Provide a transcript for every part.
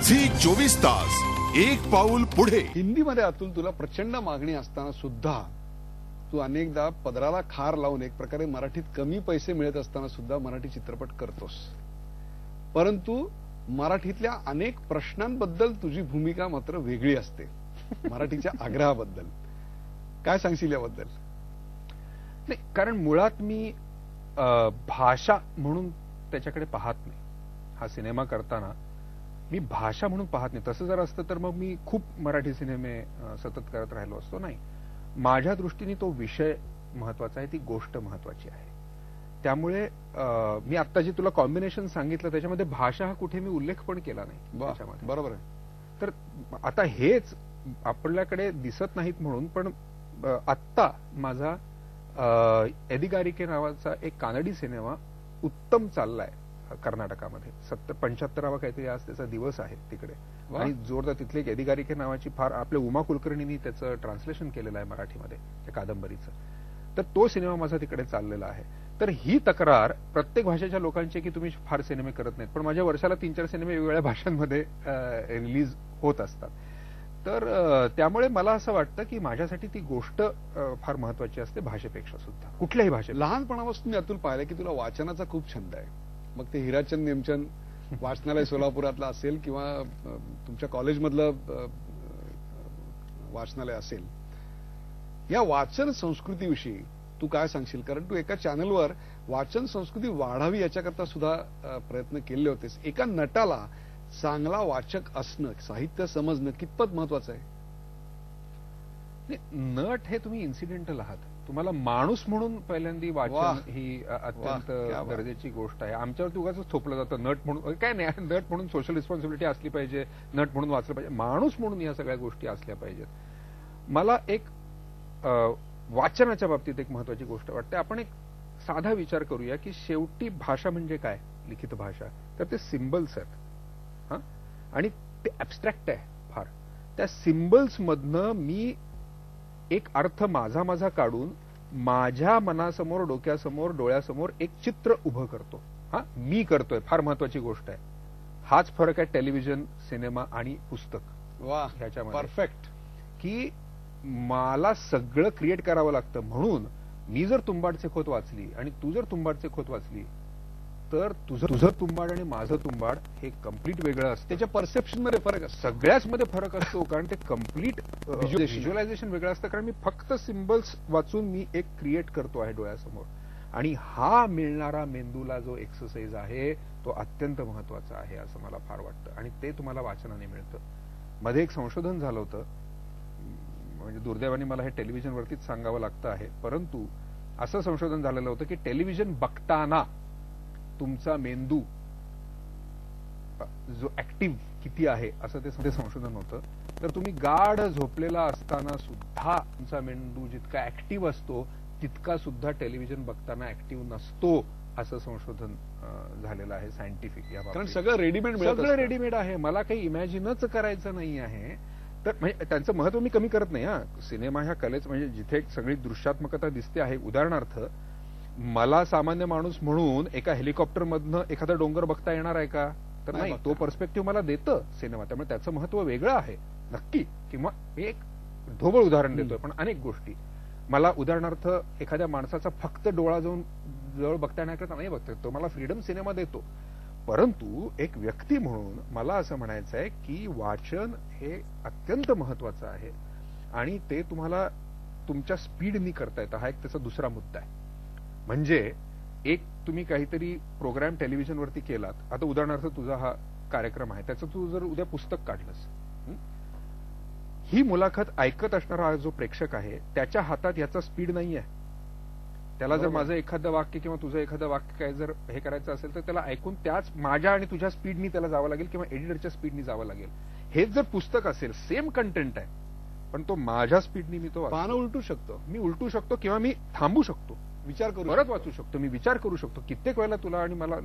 Zee 24 तास एक पाऊल पुढे. हिंदीमध्ये अतुल तुला प्रचंड मागणी असताना सुद्धा तू अनेकदा पदराला खार लावून एक प्रकारे मराठीत कमी पैसे मिळत असताना सुद्धा मराठी चित्रपट करतोस. परंतु मराठीतल्या अनेक प्रश्नांबद्दल तुझी भूमिका मात्र वेगळी असते. मराठीच्या आग्रहाबद्दल काय सांगशील याबद्दल? नाही, कारण मुळात मी भाषा म्हणून त्याच्याकडे पाहत नाही. हा सिनेमा करताना मी भाषा म्हणून पाहत नाही. तसं जर असतं तर मग मी खूप मराठी सिनेमे सतत करत राहिलो असतो. नाही, माझ्या दृष्टीने तो विषय महत्वाचा आहे, ती गोष्ट महत्वाची आहे. त्यामुळे मी आता जे तुला कॉम्बिनेशन सांगितलं त्याच्यामध्ये भाषा हा कुठे मी उल्लेख पण केला नाही त्याच्यामध्ये. बरोबर आहे. तर आता हेच आपल्याकडे दिसत नाहीत म्हणून, पण आत्ता माझा एदिगारिके नावाचा एक कानडी सिनेमा उत्तम चाललाय कर्नाटकामध्ये. 75वा काहीतरी आज त्याचा दिवस आहे तिकडे, आणि जोरदार तिथले एक एदिगारिके नावाची फार आपल्या उमा कुलकर्णींनी त्याचं ट्रान्सलेशन केलेलं आहे मराठीमध्ये त्या कादंबरीचं. तर तो सिनेमा माझा तिकडे चाललेला आहे. तर ही तक्रार प्रत्येक भाषेच्या लोकांची की तुम्ही फार सिनेमे करत नाहीत, पण माझ्या वर्षाला 3-4 सिनेमे वेगवेगळ्या भाषांमध्ये रिलीज होत असतात. तर त्यामुळे मला असं वाटतं की माझ्यासाठी ती गोष्ट फार महत्वाची असते भाषेपेक्षा सुद्धा, कुठल्याही भाषेत. लहानपणापासून मी अतुल पाहिलं की तुला वाचनाचा खूप छंद आहे. मग ते हिराचंद नेमचंद वाचनालय सोलापुरातलं असेल किंवा तुमच्या कॉलेजमधलं वाचनालय असेल. या वाचन संस्कृतीविषयी तू काय सांगशील? कारण तू एका चॅनलवर वाचन संस्कृती वाढावी याच्याकरता सुद्धा प्रयत्न केले होतेस. एका नटाला चांगला वाचक असणं, साहित्य समजणं कितपत महत्वाचं आहे? नट हे तुम्ही इन्सिडेंटल आहात. तुम्हाला माणूस म्हणून पहिल्यांदा वाचन ही अत्यंत गरजेची गोष्ट आहे. आमच्यावरती उगाच थोपलं जातं नट म्हणून. काय नाही, नट म्हणून सोशल रिस्पॉन्सिबिलिटी असली पाहिजे, नट म्हणून वाचलं पाहिजे, माणूस म्हणून या सगळ्या गोष्टी असल्या पाहिजेत. मला एक वाचनाच्या बाबतीत एक महत्वाची गोष्ट वाटते. आपण एक साधा विचार करूया की शेवटी भाषा म्हणजे काय? लिखित भाषा तर ते सिम्बल्स आहेत. आणि ते ऍबस्ट्रॅक्ट आहे फार. त्या सिम्बल्स मधनं मी एक अर्थ माझा काढून माझ्या मनासमोर, डोक्यासमोर, डोळ्यासमोर एक चित्र उभं करतो. मी करतोय, फार महत्वाची गोष्ट आहे. हाच फरक आहे टेलिव्हिजन, सिनेमा आणि पुस्तक. ह्याच्यामध्ये परफेक्ट. की मला सगळं क्रिएट करावं लागतं. म्हणून मी जर तुंबाडचे खोत वाचली आणि तू जर तुंबाडचे खोत वाचली तर तुझं तुंबाड आणि माझं तुंबाड हे कम्प्लीट वेगळं असतं. त्याच्या परसेप्शन मध्ये फरक असतो, सगळ्याच मध्ये फरक असतो. कारण ते कम्प्लीट व्हिज्युअलायझेशन वेगळं असतं. कारण मी फक्त सिम्बल्स वाचून मी एक क्रिएट करतो आहे डोळ्यासमोर. आणि हा मिळणारा मेंदूला जो एक्सरसाइज आहे तो अत्यंत महत्वाचा आहे असं मला फार वाटतं. आणि ते तुम्हाला वाचनाने मिळतं. मध्ये एक संशोधन झालं होतं, म्हणजे दुर्दैवाने मला हे टेलिव्हिजनवरतीच सांगावं लागतं आहे, परंतु असं संशोधन झालेलं होतं की टेलिव्हिजन बघताना तुमचा मेंदू जो ऍक्टिव्ह किती आहे असं ते संशोधन होतं. तर तुम्ही गाढ झोपलेला असताना सुद्धा तुमचा मेंदू जितका ऍक्टिव्ह असतो तितका सुद्धा टेलिव्हिजन बघताना ऍक्टिव्ह नसतो असं संशोधन झालेलं आहे सायंटिफिक. कारण सगळं रेडीमेड आहे. मला काही इमॅजिनच करायचं नाही आहे. तर म्हणजे त्यांचं महत्व मी कमी करत नाही. सिनेमा ह्या कलेच म्हणजे जिथे सगळी दृश्यात्मकता दिसते आहे. उदाहरणार्थ मला सामान्य माणूस म्हणून एका हेलिकॉप्टरमधनं एखादा डोंगर बघता येणार आहे का? तर नाही. तो पर्स्पेक्टिव्ह मला देतं सिनेमा, त्यामुळे त्याचं महत्व वेगळं आहे नक्की. किंवा एक ढोबळ उदाहरण देतोय, पण अनेक गोष्टी मला उदाहरणार्थ एखाद्या माणसाचा फक्त डोळा जाऊन जवळ बघता येण्याकरता नाही बघता येतो. मला फ्रीडम सिनेमा देतो. परंतु एक व्यक्ती म्हणून मला असं म्हणायचं आहे की वाचन हे अत्यंत महत्वाचं आहे आणि ते तुम्हाला तुमच्या स्पीडनी करता येतं. हा एक त्याचा दुसरा मुद्दा आहे. म्हणजे एक तुम्ही काहीतरी प्रोग्राम टेलिव्हिजनवरती केलात. आता उदाहरणार्थ तुझा हा कार्यक्रम आहे, त्याचं तू जर उद्या पुस्तक काढलंस, ही मुलाखत ऐकत असणारा जो प्रेक्षक आहे त्याच्या हातात याचा स्पीड नाहीये. त्याला जर माझं एखादं वाक्य किंवा तुझं एखादं वाक्य काय जर हे करायचं असेल तर त्याला ऐकून त्याच माझ्या आणि तुझ्या स्पीडनी त्याला जावं लागेल किंवा एडिटरच्या स्पीडनी जावं लागेल. हेच जर पुस्तक असेल, सेम कंटेंट आहे, पण तो माझ्या स्पीडनी मी तो पानं उलटू शकतो, मी उलटू शकतो किंवा मी थांबू शकतो, विचार करू, परत वाचू शकतो, मी विचार करू शकतो. कित्येक वेळेला तुला आणि मला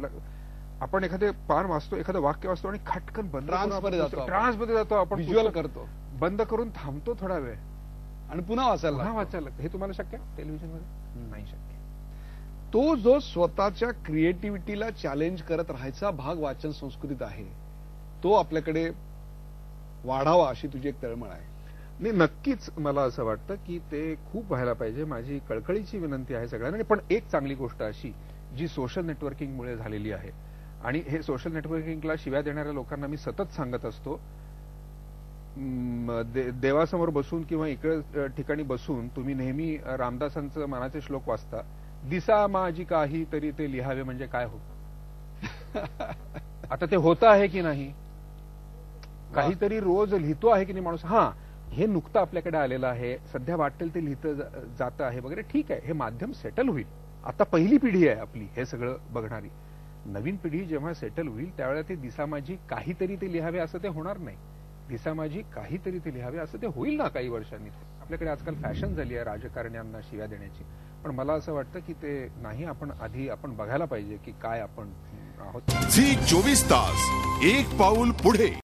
आपण एखादे पान वाचतो, एखादं वाक्य वाचतो आणि खटकन बंद ट्रान्समध्ये जातो, आपण व्हिज्युअल करतो, बंद करून थांबतो थोडा वेळ आणि पुन्हा वाचायला हे तुम्हाला शक्य आहे टेलिव्हिजनमध्ये? नाही शक्य. तो जो स्वतःच्या क्रिएटिव्हिटीला चॅलेंज करत राहायचा भाग वाचन संस्कृतीत आहे, तो आपल्याकडे वाढावा अशी तुझी एक तळमळ आहे. नाही, नक्कीच मला असं वाटतं की ते खूप व्हायला पाहिजे. माझी कळकळीची विनंती आहे सगळ्यांना. पण एक चांगली गोष्ट अशी जी सोशल नेटवर्किंगमुळे झालेली आहे, आणि हे सोशल नेटवर्किंगला शिव्या देणाऱ्या लोकांना मी सतत सांगत असतो, देवासमोर बसून किंवा इकडे ठिकाणी बसून तुम्ही नेहमी रामदासांचं मानाचे श्लोक वाचता, दिसा माझी काही तरी ते लिहावे, म्हणजे काय होत? आता ते होतं आहे की नाही? काहीतरी रोज लिहितो आहे की नाही माणूस? हा, हे नुकतं आपल्याकडे आलेलं आहे, सध्या वाटेल ते लिहितं जातं आहे वगैरे, ठीक आहे, हे माध्यम सेटल होईल. आता पहिली पिढी आहे आपली हे सगळं बघणारी. नवीन पिढी जेव्हा सेटल होईल त्यावेळेला ते दिसा माझी काहीतरी ते लिहावे असं ते होणार नाही. दिसा माझी काहीतरी ते लिहावे असं ते होईल ना काही वर्षांनी. आपल्याकडे आजकाल फॅशन झाली आहे राजकारण्यांना शिव्या देण्याची. पण मला असं वाटतं की ते नाही, आपण आधी आपण बघायला पाहिजे की काय आपण आहोत. झी 24 तास एक पाऊल पुढे.